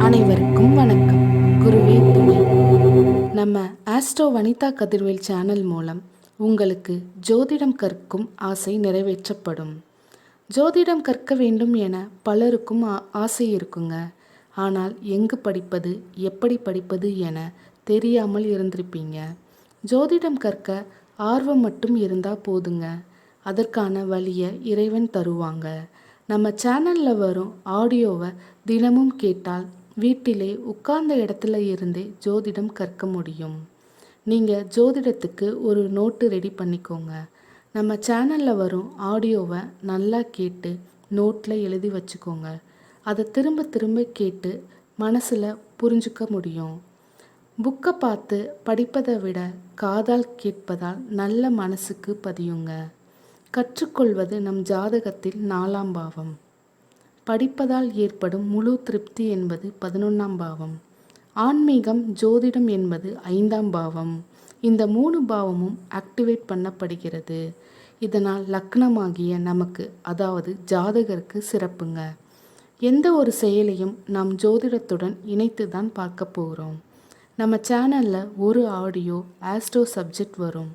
அனைவருக்கும் வணக்கம். குருவே துணை. நம்ம ஆஸ்ட்ரோ வனிதா கதிர்வேல் சேனல் மூலம் உங்களுக்கு ஜோதிடம் கற்கும் ஆசை நிறைவேற்றப்படும். ஜோதிடம் கற்க வேண்டும் என பலருக்கும் ஆசை இருக்குங்க. ஆனால் எங்கு படிப்பது, எப்படி படிப்பது என தெரியாமல் இருந்திருப்பீங்க. ஜோதிடம் கற்க ஆர்வம் மட்டும் இருந்தால் போதுங்க. அதற்கான வழியை இறைவன் தருவாங்க. நம்ம சேனலில் வரும் ஆடியோவை தினமும் கேட்டால் வீட்டிலே உட்கார்ந்த இடத்துல இருந்தே ஜோதிடம் கற்க முடியும். நீங்கள் ஜோதிடத்துக்கு ஒரு நோட்டு ரெடி பண்ணிக்கோங்க. நம்ம சேனலில் வரும் ஆடியோவை நல்லா கேட்டு நோட்டில் எழுதி வச்சுக்கோங்க. அதை திரும்ப திரும்ப கேட்டு மனசில் புரிஞ்சுக்க முடியும். புக்கை பார்த்து படிப்பதை விட காதால் கேட்பதால் நல்ல மனசுக்கு பதியுங்க. கற்றுக்கொள்வது நம் ஜாதகத்தில் 4ஆம் பாவம். படிப்பதால் ஏற்படும் முழு திருப்தி என்பது 11ஆம் பாவம். ஆன்மீகம், ஜோதிடம் என்பது 5ஆம் பாவம். இந்த 3 பாவமும் ஆக்டிவேட் பண்ணப்படுகிறது. இதனால் லக்னமாகிய நமக்கு, அதாவது ஜாதகருக்கு சிறப்புங்க. எந்த ஒரு செயலையும் நாம் ஜோதிடத்துடன் இணைத்து தான் பார்க்க போகிறோம். நம்ம சேனலில் ஒரு ஆடியோ ஆஸ்ட்ரோ சப்ஜெக்ட் வரும்.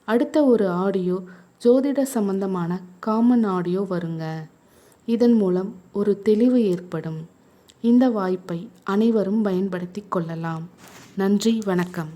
அடுத்த ஒரு ஆடியோ ஜோதிட சம்பந்தமான காமன் ஆடியோ வருங்க. இதன் மூலம் ஒரு தெளிவு ஏற்படும். இந்த வாய்ப்பை அனைவரும் பயன்படுத்தி கொள்ளலாம். நன்றி, வணக்கம்.